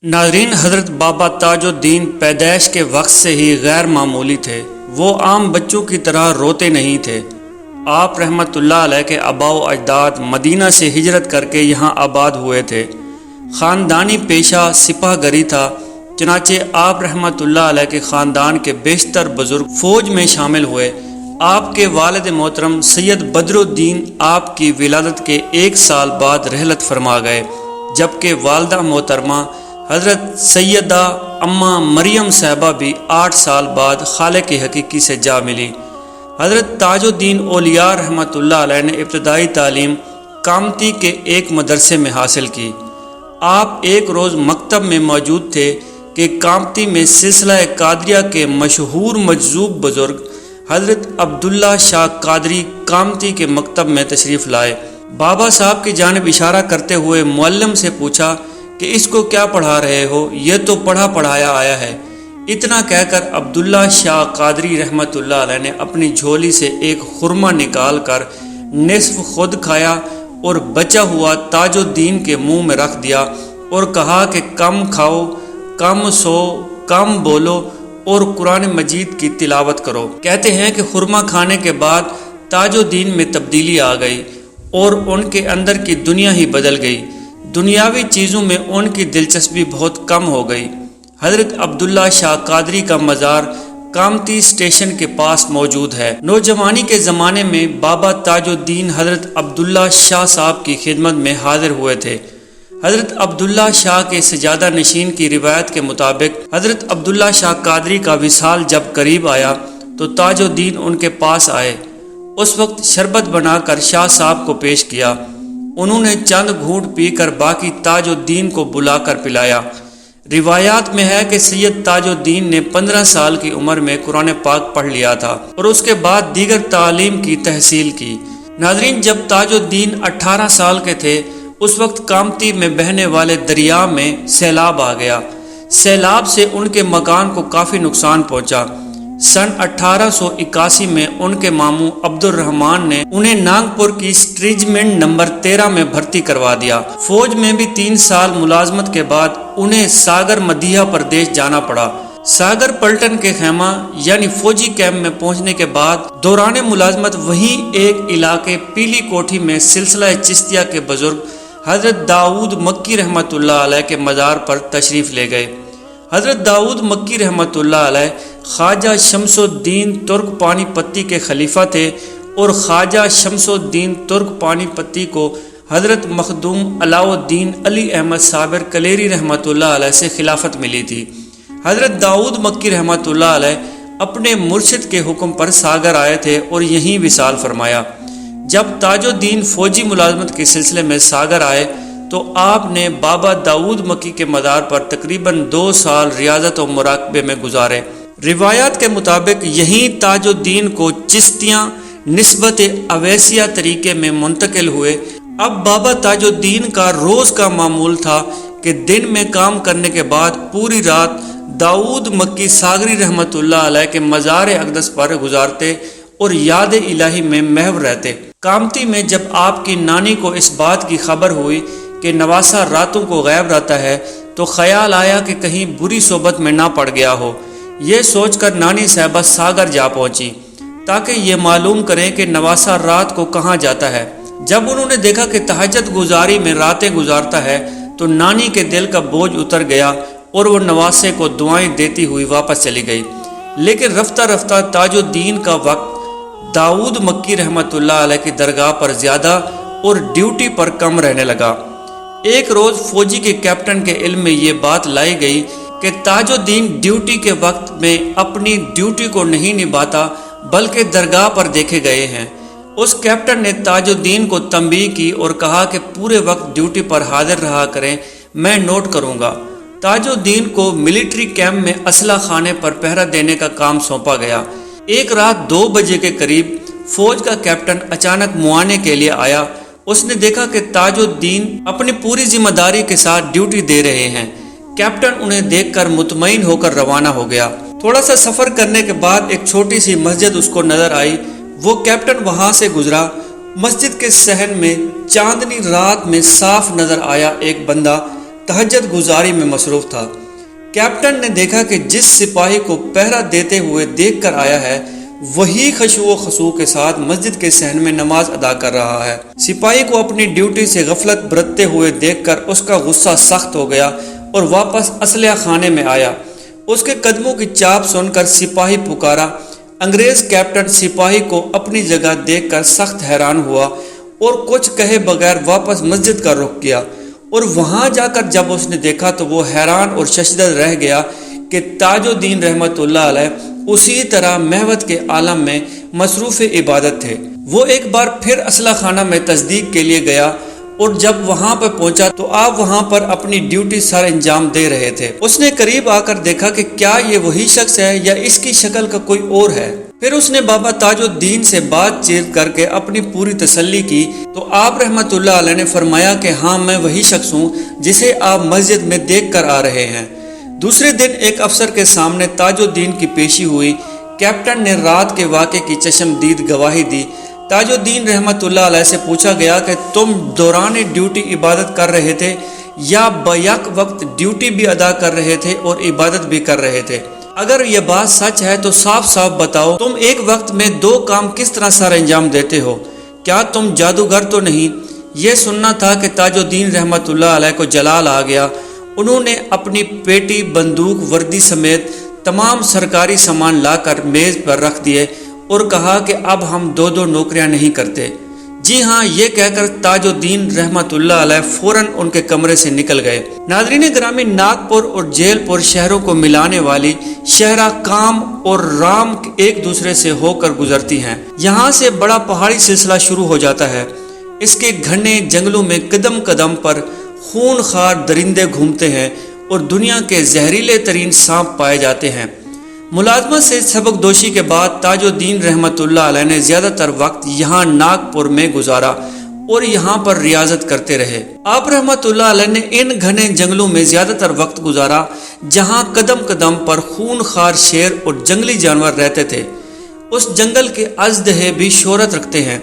ناظرین، حضرت بابا تاج الدین پیدائش کے وقت سے ہی غیر معمولی تھے۔ وہ عام بچوں کی طرح روتے نہیں تھے۔ آپ رحمۃ اللہ علیہ کے آباء و اجداد مدینہ سے ہجرت کر کے یہاں آباد ہوئے تھے۔ خاندانی پیشہ سپاہ گری تھا، چنانچہ آپ رحمۃ اللہ علیہ کے خاندان کے بیشتر بزرگ فوج میں شامل ہوئے۔ آپ کے والد محترم سید بدر الدین آپ کی ولادت کے 1 سال بعد رحلت فرما گئے، جبکہ والدہ محترمہ حضرت سیدہ اماں مریم صاحبہ بھی 8 سال بعد خالق حقیقی سے جا ملی۔ حضرت تاج الدین اولیاء رحمۃ اللہ علیہ نے ابتدائی تعلیم کامتی کے ایک مدرسے میں حاصل کی۔ آپ ایک روز مکتب میں موجود تھے کہ کامتی میں سلسلہ قادریہ کے مشہور مجذوب بزرگ حضرت عبداللہ شاہ قادری کامتی کے مکتب میں تشریف لائے۔ بابا صاحب کی جانب اشارہ کرتے ہوئے معلم سے پوچھا کہ اس کو کیا پڑھا رہے ہو؟ یہ تو پڑھا پڑھایا آیا ہے۔ اتنا کہہ کر عبداللہ شاہ قادری رحمۃ اللہ علیہ نے اپنی جھولی سے ایک خرما نکال کر نصف خود کھایا اور بچا ہوا تاج الدین کے منہ میں رکھ دیا اور کہا کہ کم کھاؤ، کم سو، کم بولو اور قرآن مجید کی تلاوت کرو۔ کہتے ہیں کہ خرما کھانے کے بعد تاج الدین میں تبدیلی آ گئی اور ان کے اندر کی دنیا ہی بدل گئی۔ دنیاوی چیزوں میں ان کی دلچسپی بہت کم ہو گئی۔ حضرت عبداللہ شاہ قادری کا مزار کامتی اسٹیشن کے پاس موجود ہے۔ نوجوانی کے زمانے میں بابا تاج الدین حضرت عبداللہ شاہ صاحب کی خدمت میں حاضر ہوئے تھے۔ حضرت عبداللہ شاہ کے سجادہ نشین کی روایت کے مطابق حضرت عبداللہ شاہ قادری کا وصال جب قریب آیا تو تاج الدین ان کے پاس آئے۔ اس وقت شربت بنا کر شاہ صاحب کو پیش کیا۔ انہوں نے چند گھونٹ پی کر باقی تاج الدین کو بلا کر پلایا۔ روایات میں ہے کہ سید تاج الدین نے 15 سال کی عمر میں قرآن پاک پڑھ لیا تھا اور اس کے بعد دیگر تعلیم کی تحصیل کی۔ ناظرین، جب تاج الدین 18 سال کے تھے اس وقت کامتی میں بہنے والے دریا میں سیلاب آ گیا۔ سیلاب سے ان کے مکان کو کافی نقصان پہنچا۔ سن 1881 میں ان کے ماموں عبد الرحمن نے انہیں ناگپور کی اسٹریجمنٹ نمبر 13 میں بھرتی کروا دیا۔ فوج میں بھی 3 سال ملازمت کے بعد انہیں ساگر مدھیہ پردیش جانا پڑا۔ ساگر پلٹن کے خیمہ یعنی فوجی کیمپ میں پہنچنے کے بعد دوران ملازمت وہیں ایک علاقے پیلی کوٹھی میں سلسلہ چشتیہ کے بزرگ حضرت داؤد مکی رحمۃ اللہ علیہ کے مزار پر تشریف لے گئے۔ حضرت داؤد مکی رحمۃ اللہ علیہ خواجہ شمس الدین ترک پانی پتی کے خلیفہ تھے اور خواجہ شمس الدین ترک پانی پتی کو حضرت مخدوم علاؤ الدین علی احمد صابر کلیری رحمۃ اللہ علیہ سے خلافت ملی تھی۔ حضرت داؤد مکی رحمۃ اللہ علیہ اپنے مرشد کے حکم پر ساگر آئے تھے اور یہیں وصال فرمایا۔ جب تاج الدین فوجی ملازمت کے سلسلے میں ساگر آئے تو آپ نے بابا داؤد مکی کے مزار پر تقریباً 2 سال ریاضت و مراقبے میں گزارے۔ روایات کے مطابق یہیں تاج الدین کو چشتیاں نسبت اویسیہ طریقے میں منتقل ہوئے۔ اب بابا تاج الدین کا روز کا معمول تھا کہ دن میں کام کرنے کے بعد پوری رات داؤد مکی ساگری رحمۃ اللہ علیہ کے مزار اقدس پر گزارتے اور یاد الہی میں محو رہتے۔ کامتی میں جب آپ کی نانی کو اس بات کی خبر ہوئی کہ نواسہ راتوں کو غائب رہتا ہے تو خیال آیا کہ کہیں بری صحبت میں نہ پڑ گیا ہو۔ یہ سوچ کر نانی صاحبہ ساگر جا پہنچی تاکہ یہ معلوم کریں کہ نواسہ رات کو کہاں جاتا ہے۔ جب انہوں نے دیکھا کہ تہجد گزاری میں راتیں گزارتا ہے تو نانی کے دل کا بوجھ اتر گیا اور وہ نواسے کو دعائیں دیتی ہوئی واپس چلی گئی۔ لیکن رفتہ رفتہ تاج الدین کا وقت داؤد مکی رحمۃ اللہ علیہ کی درگاہ پر زیادہ اور ڈیوٹی پر کم رہنے لگا۔ ایک روز فوجی کے کیپٹن کے علم میں یہ بات لائی گئی کہ تاج الدین ڈیوٹی کے وقت میں اپنی ڈیوٹی کو نہیں نبھاتا بلکہ درگاہ پر دیکھے گئے ہیں۔ اس کیپٹن نے تاج الدین کو تنبیہ کی اور کہا کہ پورے وقت ڈیوٹی پر حاضر رہا کریں، میں نوٹ کروں گا۔ تاج الدین کو ملٹری کیمپ میں اسلحہ خانے پر پہرا دینے کا کام سونپا گیا۔ ایک رات 2 بجے کے قریب فوج کا کیپٹن اچانک معائنے کے لیے آیا۔ اس نے دیکھا کہ تاج الدین اپنی پوری ذمہ داری کے ساتھ ڈیوٹی دے رہے ہیں۔ کیپٹن انہیں دیکھ کر مطمئن ہو کر روانہ ہو گیا۔ تھوڑا سا سفر کرنے کے بعد ایک چھوٹی سی مسجد اس کو نظر آئی۔ وہ کیپٹن وہاں سے گزرا۔ مسجد کے صحن میں چاندنی رات میں صاف نظر آیا ایک بندہ تہجد گزاری میں مصروف تھا۔ کیپٹن نے دیکھا کہ جس سپاہی کو پہرا دیتے ہوئے دیکھ کر آیا ہے وہی خشوع و خضوع کے ساتھ مسجد کے صحن میں نماز ادا کر رہا ہے۔ سپاہی کو اپنی ڈیوٹی سے غفلت برتتے ہوئے دیکھ کر اس کا غصہ سخت ہو گیا اور واپس اسلحہ خانے میں آیا۔ اس کے قدموں کی چاپ سن کر سپاہی پکارا۔ انگریز کیپٹن سپاہی کو اپنی جگہ دیکھ کر سخت حیران ہوا اور کچھ کہے بغیر واپس مسجد کا رخ کیا، اور وہاں جا کر جب اس نے دیکھا تو وہ حیران اور ششدر رہ گیا کہ تاج الدین رحمۃ اللہ علیہ اسی طرح محوت کے عالم میں مصروف عبادت تھے۔ وہ ایک بار پھر اسلحہ خانہ میں تصدیق کے لیے گیا اور جب وہاں پر پہنچا تو آپ وہاں پر اپنی ڈیوٹی سر انجام دے رہے تھے۔ اس نے قریب آ کر دیکھا کہ کیا یہ وہی شخص ہے یا اس کی شکل کا کوئی اور ہے۔ پھر اس نے بابا تاج الدین سے بات چیت کر کے اپنی پوری تسلی کی تو آپ رحمۃ اللہ علیہ نے فرمایا کہ ہاں میں وہی شخص ہوں جسے آپ مسجد میں دیکھ کر آ رہے ہیں۔ دوسرے دن ایک افسر کے سامنے تاج الدین کی پیشی ہوئی۔ کیپٹن نے رات کے واقعے کی چشمدید گواہی دی۔ تاج الدین رحمۃ اللہ علیہ سے پوچھا گیا کہ تم دوران ڈیوٹی عبادت کر رہے تھے یا بیک وقت ڈیوٹی بھی ادا کر رہے تھے اور عبادت بھی کر رہے تھے؟ اگر یہ بات سچ ہے تو صاف صاف بتاؤ تم ایک وقت میں دو کام کس طرح سر انجام دیتے ہو؟ کیا تم جادوگر تو نہیں؟ یہ سننا تھا کہ تاج الدین رحمۃ اللہ علیہ کو جلال آ گیا۔ انہوں نے اپنی پیٹی، بندوق، وردی سمیت تمام سرکاری سامان لا کر میز پر رکھ دیے اور کہا کہ اب ہم دو دو نوکریاں نہیں کرتے۔ جی ہاں، یہ کہہ کر تاج الدین رحمۃ اللہ علیہ فوراً ان کے کمرے سے نکل گئے۔ ناظرین گرامی، ناگپور اور جیل پور شہروں کو ملانے والی شاہراہ کام اور رام ایک دوسرے سے ہو کر گزرتی ہیں۔ یہاں سے بڑا پہاڑی سلسلہ شروع ہو جاتا ہے۔ اس کے گھنے جنگلوں میں قدم قدم پر خون خوار درندے گھومتے ہیں اور دنیا کے زہریلے ترین سانپ پائے جاتے ہیں۔ ملازمت سے سبق دوشی کے بعد تاج الدین رحمۃ اللہ علیہ نے زیادہ تر وقت یہاں ناگپور میں گزارا اور یہاں پر ریاضت کرتے رہے۔ آپ رحمۃ اللہ علیہ نے ان گھنے جنگلوں میں زیادہ تر وقت گزارا جہاں قدم قدم پر خون خوار شیر اور جنگلی جانور رہتے تھے۔ اس جنگل کے اژدہے بھی شہرت رکھتے ہیں۔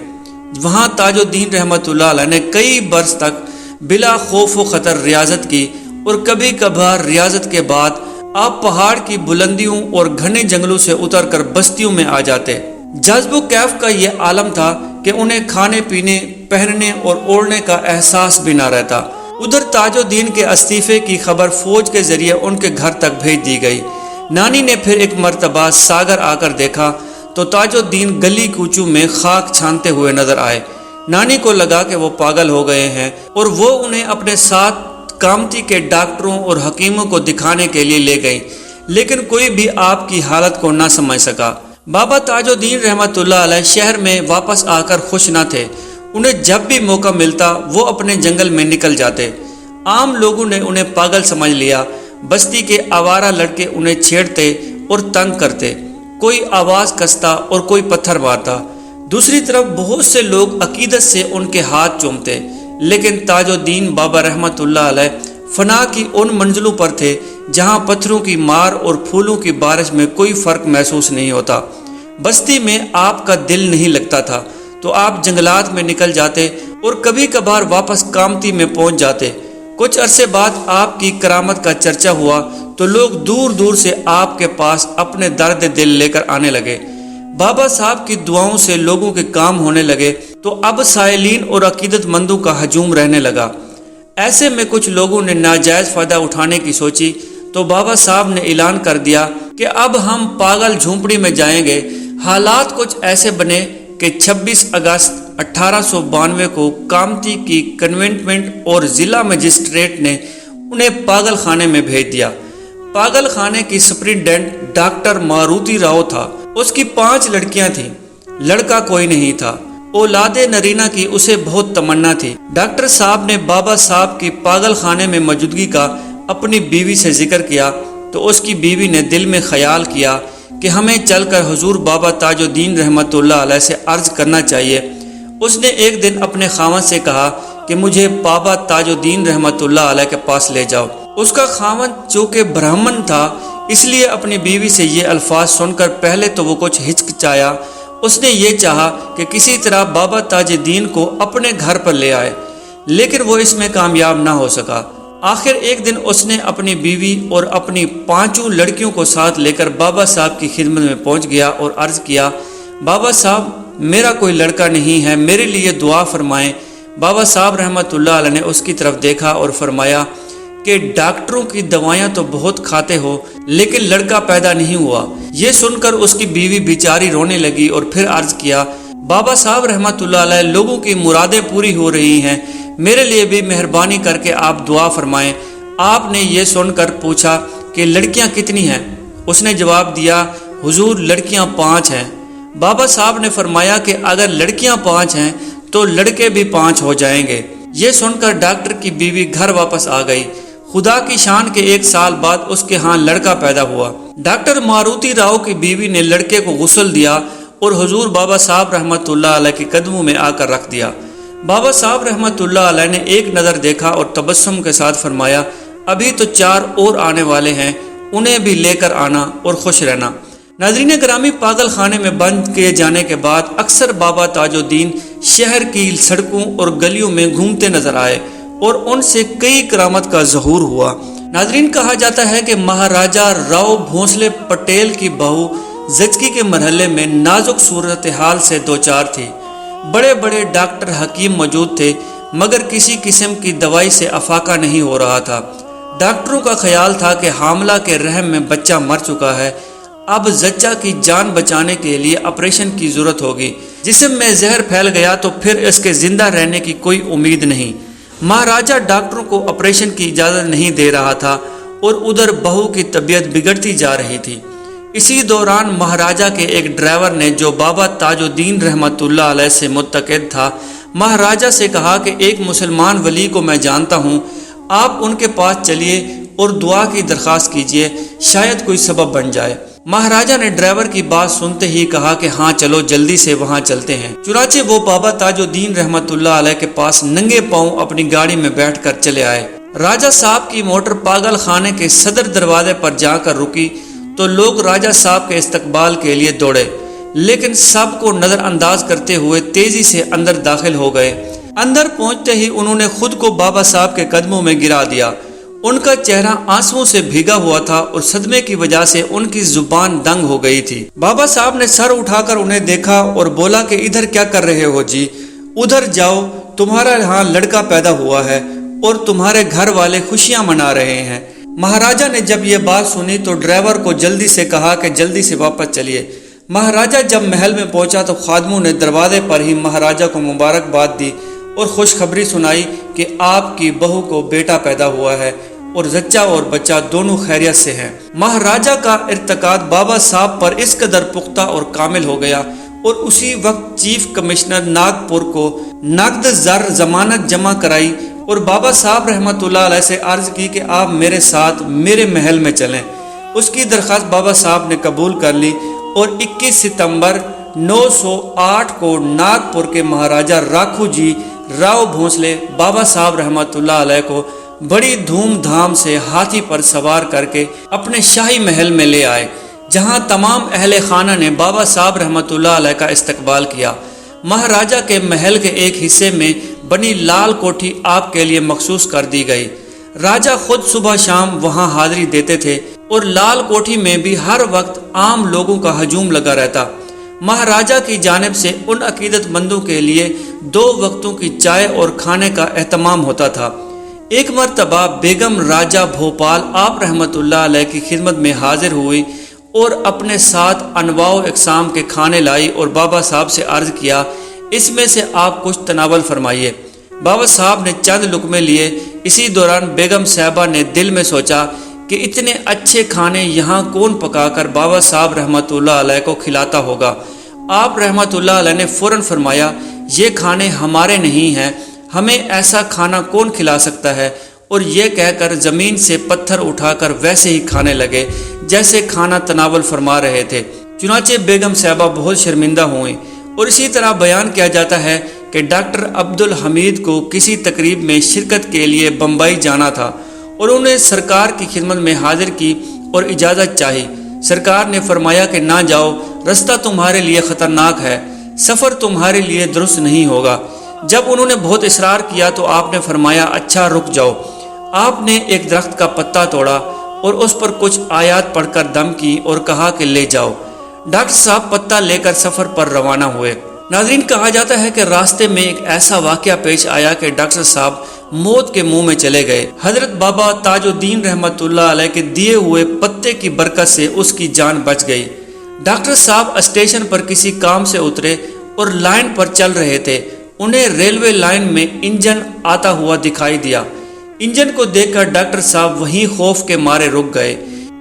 وہاں تاج الدین رحمۃ اللہ علیہ نے کئی برس تک بلا خوف و خطر ریاضت کی، اور کبھی کبھار ریاضت کے بعد آپ پہاڑ کی بلندیوں اور گھنے جنگلوں سے اتر کر بستیوں میں آ جاتے۔ جذب و کیف کا یہ عالم تھا کہ انہیں کھانے پینے، پہننے اور اوڑھنے کا احساس بھی نہ رہتا۔ ادھر تاج الدین کے استعفے کی خبر فوج کے ذریعے ان کے گھر تک بھیج دی گئی۔ نانی نے پھر ایک مرتبہ ساگر آ کر دیکھا تو تاج الدین گلی کوچوں میں خاک چھانتے ہوئے نظر آئے۔ نانی کو لگا کہ وہ پاگل ہو گئے ہیں اور وہ انہیں اپنے ساتھ کامتی کے ڈاکٹروں اور حکیموں کو دکھانے کے لیے لے گئی، لیکن کوئی بھی آپ کی حالت کو نہ سمجھ سکا۔ بابا تاج الدین رحمۃ اللہ علیہ شہر میں واپس آ کر خوش نہ تھے۔ انہیں جب بھی موقع ملتا وہ اپنے جنگل میں نکل جاتے۔ عام لوگوں نے انہیں پاگل سمجھ لیا۔ بستی کے آوارہ لڑکے انہیں چھیڑتے اور تنگ کرتے، کوئی آواز کستا اور کوئی پتھر مارتا۔ دوسری طرف بہت سے لوگ عقیدت سے ان کے ہاتھ چومتے، لیکن تاج الدین بابا رحمۃ اللہ علیہ فنا کی ان منزلوں پر تھے جہاں پتھروں کی مار اور پھولوں کی بارش میں کوئی فرق محسوس نہیں ہوتا۔ بستی میں آپ کا دل نہیں لگتا تھا تو آپ جنگلات میں نکل جاتے اور کبھی کبھار واپس کامتی میں پہنچ جاتے۔ کچھ عرصے بعد آپ کی کرامت کا چرچا ہوا تو لوگ دور دور سے آپ کے پاس اپنے درد دل لے کر آنے لگے۔ بابا صاحب کی دعاؤں سے لوگوں کے کام ہونے لگے تو اب سائلین اور عقیدت مندوں کا ہجوم رہنے لگا۔ ایسے میں کچھ لوگوں نے ناجائز فائدہ اٹھانے کی سوچی تو بابا صاحب نے اعلان کر دیا کہ اب ہم پاگل جھونپڑی میں جائیں گے۔ حالات کچھ ایسے بنے کہ 26 اگست 1892 کو کامتی کی کنٹونمنٹ اور ضلع مجسٹریٹ نے انہیں پاگل خانے میں بھیج دیا۔ پاگل خانے کی سپرنٹینڈنٹ ڈاکٹر ماروتی راؤ تھا۔ اس کی 5 لڑکیاں تھیں، لڑکا کوئی نہیں تھا۔ اولاد نرینہ کی اسے بہت تمنا تھی۔ ڈاکٹر صاحب نے بابا صاحب کی پاگل خانے میں موجودگی کا اپنی بیوی سے ذکر کیا تو اس کی بیوی نے دل میں خیال کیا کہ ہمیں چل کر حضور بابا تاج الدین رحمۃ اللہ علیہ سے عرض کرنا چاہیے۔ اس نے ایک دن اپنے خاوند سے کہا کہ مجھے بابا تاج الدین رحمۃ اللہ علیہ کے پاس لے جاؤ۔ اس کا خاوند چونکہ برہمن تھا اس لیے اپنی بیوی سے یہ الفاظ سن کر پہلے تو وہ کچھ ہچکچایا۔ اس نے یہ چاہا کہ کسی طرح بابا تاج الدین کو اپنے گھر پر لے آئے، لیکن وہ اس میں کامیاب نہ ہو سکا۔ آخر ایک دن اس نے اپنی بیوی اور اپنی 5 لڑکیوں کو ساتھ لے کر بابا صاحب کی خدمت میں پہنچ گیا اور عرض کیا، بابا صاحب میرا کوئی لڑکا نہیں ہے، میرے لیے دعا فرمائیں۔ بابا صاحب رحمۃ اللہ علیہ نے اس کی طرف دیکھا اور فرمایا کہ ڈاکٹروں کی دوائیاں تو بہت کھاتے ہو لیکن لڑکا پیدا نہیں ہوا۔ یہ سن کر اس کی بیوی بیچاری رونے لگی اور پھر عرض کیا، بابا صاحب رحمۃ اللہ علیہ لوگوں کی مرادیں پوری ہو رہی ہیں، میرے لیے بھی مہربانی کر کے آپ دعا فرمائیں۔ آپ نے یہ سن کر پوچھا کہ لڑکیاں کتنی ہیں؟ اس نے جواب دیا، حضور لڑکیاں 5 ہیں۔ بابا صاحب نے فرمایا کہ اگر لڑکیاں 5 ہیں تو لڑکے بھی 5 ہو جائیں گے۔ یہ سن کر ڈاکٹر کی بیوی گھر واپس آ گئی۔ خدا کی شان کے 1 سال بعد اس کے ہاں لڑکا پیدا ہوا۔ ڈاکٹر ماروتی راؤ کی بیوی نے لڑکے کو غسل دیا اور حضور بابا صاحب رحمۃ اللہ علیہ کے قدموں میں آ کر رکھ دیا۔ بابا صاحب رحمۃ اللہ علیہ نے ایک نظر دیکھا اور تبسم کے ساتھ فرمایا، ابھی تو 4 اور آنے والے ہیں، انہیں بھی لے کر آنا اور خوش رہنا۔ ناظرین گرامی، پاگل خانے میں بند کیے جانے کے بعد اکثر بابا تاج الدین شہر کی سڑکوں اور گلیوں میں گھومتے نظر آئے اور ان سے کئی کرامت کا ظہور ہوا۔ ناظرین، کہا جاتا ہے کہ مہاراجہ راؤ بھونسلے پٹیل کی بہو زچگی کے مرحلے میں نازک صورتحال سے دوچار تھی۔ بڑے بڑے ڈاکٹر حکیم موجود تھے مگر کسی قسم کی دوائی سے افاقہ نہیں ہو رہا تھا۔ ڈاکٹروں کا خیال تھا کہ حاملہ کے رحم میں بچہ مر چکا ہے، اب زچہ کی جان بچانے کے لیے آپریشن کی ضرورت ہوگی۔ جسم میں زہر پھیل گیا تو پھر اس کے زندہ رہنے کی کوئی امید نہیں۔ مہاراجہ ڈاکٹروں کو آپریشن کی اجازت نہیں دے رہا تھا اور ادھر بہو کی طبیعت بگڑتی جا رہی تھی۔ اسی دوران مہاراجہ کے ایک ڈرائیور نے، جو بابا تاج الدین رحمۃ اللہ علیہ سے متقد تھا، مہاراجہ سے کہا کہ ایک مسلمان ولی کو میں جانتا ہوں، آپ ان کے پاس چلیے اور دعا کی درخواست کیجیے، شاید کوئی سبب بن جائے۔ مہاراجہ نے ڈرائیور کی بات سنتے ہی کہا کہ ہاں چلو، جلدی سے وہاں چلتے ہیں۔ چنانچہ وہ بابا تاج الدین رحمۃ اللہ علیہ کے پاس ننگے پاؤں اپنی گاڑی میں بیٹھ کر چلے آئے۔ راجہ صاحب کی موٹر پاگل خانے کے صدر دروازے پر جا کر رکی تو لوگ راجہ صاحب کے استقبال کے لیے دوڑے، لیکن سب کو نظر انداز کرتے ہوئے تیزی سے اندر داخل ہو گئے۔ اندر پہنچتے ہی انہوں نے خود کو بابا صاحب کے قدموں میں گرا دیا۔ ان کا چہرہ آنسوؤں سے بھیگا ہوا تھا اور صدمے کی وجہ سے ان کی زبان دنگ ہو گئی تھی۔ بابا صاحب نے سر اٹھا کر انہیں دیکھا اور بولا کہ ادھر کیا کر رہے ہو جی؟ ادھر جاؤ، تمہارا یہاں لڑکا پیدا ہوا ہے اور تمہارے گھر والے خوشیاں منا رہے ہیں۔ مہاراجہ نے جب یہ بات سنی تو ڈرائیور کو جلدی سے کہا کہ جلدی سے واپس چلیے۔ مہاراجہ جب محل میں پہنچا تو خادموں نے دروازے پر ہی مہاراجہ کو مبارکباد دی اور خوشخبری سنائی کہ آپ کی بہو کو بیٹا پیدا ہوا ہے اور زچہ اور بچہ دونوں خیریت سے ہیں۔ مہاراجہ کا ارتقاد بابا صاحب پر اس قدر پختہ اور کامل ہو گیا اور اسی وقت چیف کمشنر ناگپور کو نقد زر ضمانت جمع کرائی اور بابا صاحب رحمۃ اللہ علیہ سے عرض کی کہ آپ میرے ساتھ میرے محل میں چلیں۔ اس کی درخواست بابا صاحب نے قبول کر لی اور 21 ستمبر 908 کو ناگپور کے مہاراجہ راکھو جی راؤ بھونسلے بابا صاحب رحمۃ اللہ علیہ کو بڑی دھوم دھام سے ہاتھی پر سوار کر کے اپنے شاہی محل میں لے آئے، جہاں تمام اہل خانہ نے بابا صاحب رحمۃ اللہ علیہ کا استقبال کیا۔ مہاراجہ کے محل کے ایک حصے میں بنی لال کوٹھی آپ کے لیے مخصوص کر دی گئی۔ راجہ خود صبح شام وہاں حاضری دیتے تھے اور لال کوٹھی میں بھی ہر وقت عام لوگوں کا ہجوم لگا رہتا۔ مہاراجہ کی جانب سے ان عقیدت مندوں کے لیے 2 وقتوں کی چائے اور کھانے کا اہتمام ہوتا تھا۔ ایک مرتبہ بیگم راجہ بھوپال آپ رحمۃ اللہ علیہ کی خدمت میں حاضر ہوئی اور اپنے ساتھ انواع و اقسام کے کھانے لائی اور بابا صاحب سے عرض کیا، اس میں سے آپ کچھ تناول فرمائیے۔ بابا صاحب نے چند لقمے لیے۔ اسی دوران بیگم صاحبہ نے دل میں سوچا کہ اتنے اچھے کھانے یہاں کون پکا کر بابا صاحب رحمۃ اللہ علیہ کو کھلاتا ہوگا۔ آپ رحمۃ اللہ علیہ نے فوراً فرمایا، یہ کھانے ہمارے نہیں ہیں، ہمیں ایسا کھانا کون کھلا سکتا ہے؟ اور یہ کہہ کر زمین سے پتھر اٹھا کر ویسے ہی کھانے لگے جیسے کھانا تناول فرما رہے تھے۔ چنانچہ بیگم صاحبہ بہت شرمندہ ہوئیں۔ اور اسی طرح بیان کیا جاتا ہے کہ ڈاکٹر عبدالحمید کو کسی تقریب میں شرکت کے لیے بمبئی جانا تھا اور انہیں سرکار کی خدمت میں حاضر کی اور اجازت چاہی۔ سرکار نے فرمایا کہ نہ جاؤ، رستہ تمہارے لیے خطرناک ہے، سفر تمہارے لیے درست نہیں ہوگا۔ جب انہوں نے بہت اصرار کیا تو آپ نے فرمایا، اچھا رک جاؤ۔ آپ نے ایک درخت کا پتا توڑا اور اس پر کچھ آیات پڑھ کر دم کی اور کہا کہ لے جاؤ۔ ڈاکٹر صاحب پتا لے کر سفر پر روانہ ہوئے۔ ناظرین، کہا جاتا ہے کہ راستے میں ایک ایسا واقعہ پیش آیا کہ ڈاکٹر صاحب موت کے منہ میں چلے گئے۔ حضرت بابا تاج الدین رحمت اللہ علیہ کے دیے ہوئے پتے کی برکت سے اس کی جان بچ گئی۔ ڈاکٹر صاحب اسٹیشن پر کسی کام سے اترے اور لائن پر چل رہے تھے۔ انہیں ریلوے لائن میں انجن آتا ہوا دکھائی دیا۔ انجن کو دیکھ کر ڈاکٹر صاحب وہیں خوف کے مارے رک گئے۔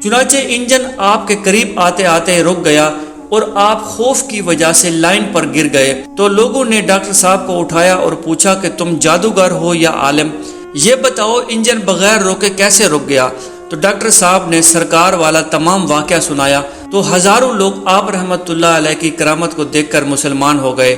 چنانچہ انجن آپ کے قریب آتے آتے رک گیا اور آپ خوف کی وجہ سے لائن پر گر گئے تو لوگوں نے ڈاکٹر صاحب کو اٹھایا اور پوچھا کہ تم جادوگر ہو یا عالم، یہ بتاؤ انجن بغیر روکے کیسے رک گیا؟ تو ڈاکٹر صاحب نے سرکار والا تمام واقعہ سنایا تو ہزاروں لوگ آپ رحمت اللہ علیہ کی کرامت کو دیکھ کر مسلمان ہو گئے۔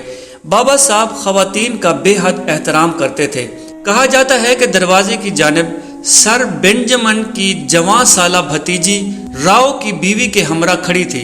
بابا صاحب خواتین کا بے حد احترام کرتے تھے۔ کہا جاتا ہے کہ دروازے کی جانب سر بنجمن کی جوان سالہ بھتیجی راؤ کی بیوی کے ہمراہ کھڑی تھی۔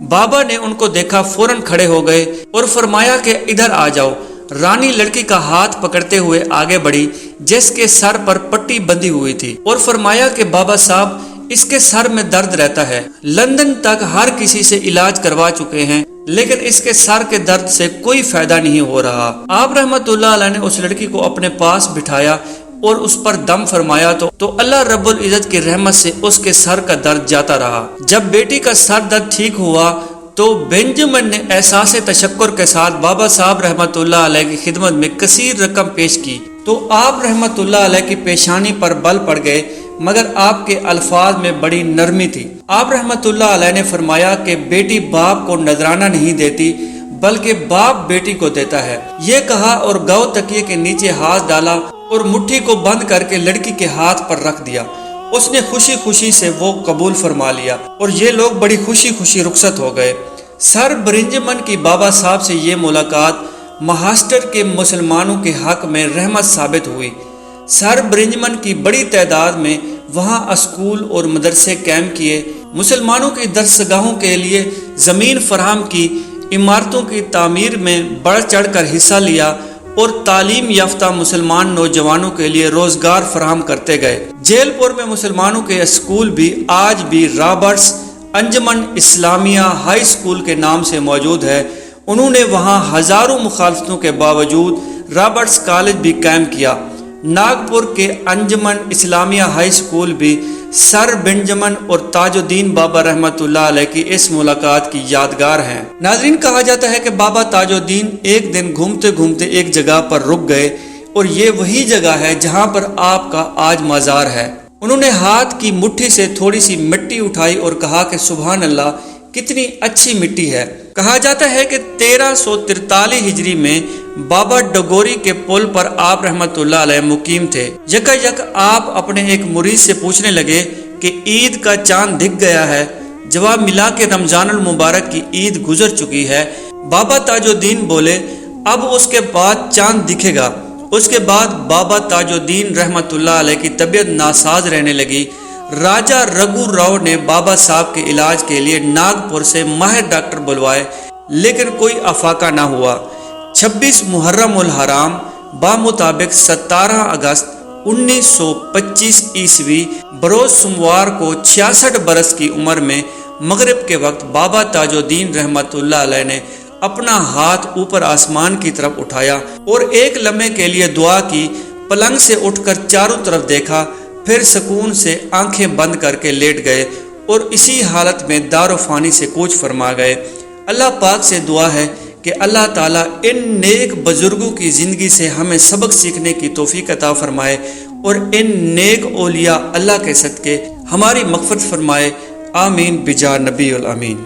بابا نے ان کو دیکھا، فوراً کھڑے ہو گئے اور فرمایا کہ ادھر آ جاؤ۔ رانی لڑکی کا ہاتھ پکڑتے ہوئے آگے بڑھی جس کے سر پر پٹی بندھی ہوئی تھی اور فرمایا کہ بابا صاحب اس کے سر میں درد رہتا ہے، لندن تک ہر کسی سے علاج کروا چکے ہیں لیکن اس کے سر کے درد سے کوئی فائدہ نہیں ہو رہا۔ آپ رحمت اللہ علیہ نے اس لڑکی کو اپنے پاس بٹھایا اور اس پر دم فرمایا تو اللہ رب العزت کی رحمت سے اس کے سر کا درد جاتا رہا۔ جب بیٹی کا سر درد ٹھیک ہوا تو بنجمن نے احساس تشکر کے ساتھ بابا صاحب رحمت اللہ علیہ کی خدمت میں کثیر رقم پیش کی تو آپ رحمت اللہ علیہ کی پیشانی پر بل پڑ گئے، مگر آپ کے الفاظ میں بڑی نرمی تھی۔ آپ رحمت اللہ علیہ نے فرمایا کہ بیٹی باپ کو نذرانہ نہیں دیتی بلکہ باپ بیٹی کو دیتا ہے۔ یہ کہا اور گاؤ تکیے کے نیچے ہاتھ ڈالا اور مٹھی کو بند کر کے لڑکی کے ہاتھ پر رکھ دیا۔ اس نے خوشی خوشی سے وہ قبول فرما لیا اور یہ لوگ بڑی خوشی خوشی رخصت ہو گئے۔ سر برنجمن کی بابا صاحب سے یہ ملاقات مہاسٹر کے مسلمانوں کے حق میں رحمت ثابت ہوئی۔ سر برنجمن کی بڑی تعداد میں وہاں اسکول اور مدرسے قائم کیے، مسلمانوں کی درسگاہوں کے لیے زمین فراہم کی، عمارتوں کی تعمیر میں بڑھ چڑھ کر حصہ لیا اور تعلیم یافتہ مسلمان نوجوانوں کے لیے روزگار فراہم کرتے گئے۔ جیل پور میں مسلمانوں کے اسکول بھی آج بھی رابرٹس انجمن اسلامیہ ہائی اسکول کے نام سے موجود ہے۔ انہوں نے وہاں ہزاروں مخالفتوں کے باوجود رابرٹس کالج بھی قائم کیا۔ ناگپور کے انجمن اسلامیہ ہائی اسکول بھی سر بنجمن اور تاج الدین بابا رحمت اللہ علیہ کی اس ملاقات کی یادگار ہیں۔ ناظرین، کہا جاتا ہے کہ بابا تاج الدین ایک دن گھومتے گھومتے ایک جگہ پر رک گئے اور یہ وہی جگہ ہے جہاں پر آپ کا آج مزار ہے۔ انہوں نے ہاتھ کی مٹھی سے تھوڑی سی مٹی اٹھائی اور کہا کہ سبحان اللہ، کتنی اچھی مٹی ہے۔ کہا جاتا ہے کہ 1343 ہجری میں بابا ڈگوری کے پل پر آپ رحمت اللہ علیہ مقیم تھے۔ یک آپ اپنے ایک مرید سے پوچھنے لگے کہ عید کا چاند دکھ گیا ہے؟ جواب ملا کہ رمضان المبارک کی عید گزر چکی ہے۔ بابا تاج الدین بولے اب اس کے بعد چاند دکھے گا۔ اس کے بعد بابا تاج الدین رحمت اللہ علیہ کی طبیعت ناساز رہنے لگی۔ راجہ رگو راؤ نے بابا صاحب کے علاج کے لیے ناگپور سے ماہر ڈاکٹر بلوائے لیکن کوئی افاقہ نہ ہوا۔ 26 محرم الحرام بامطابق 17 اگست 1925 عیسوی بروز سوموار کو 66 برس کی عمر میں مغرب کے وقت بابا تاج الدین رحمت اللہ علیہ نے اپنا ہاتھ اوپر آسمان کی طرف اٹھایا اور ایک لمحے کے لیے دعا کی، پلنگ سے اٹھ کر چاروں طرف دیکھا، پھر سکون سے آنکھیں بند کر کے لیٹ گئے اور اسی حالت میں دار و فانی سے کوچ فرما گئے۔ اللہ پاک سے دعا ہے کہ اللہ تعالیٰ ان نیک بزرگوں کی زندگی سے ہمیں سبق سیکھنے کی توفیق عطا فرمائے اور ان نیک اولیاء اللہ کے صدقے ہماری مغفرت فرمائے، آمین بجا نبی الامین۔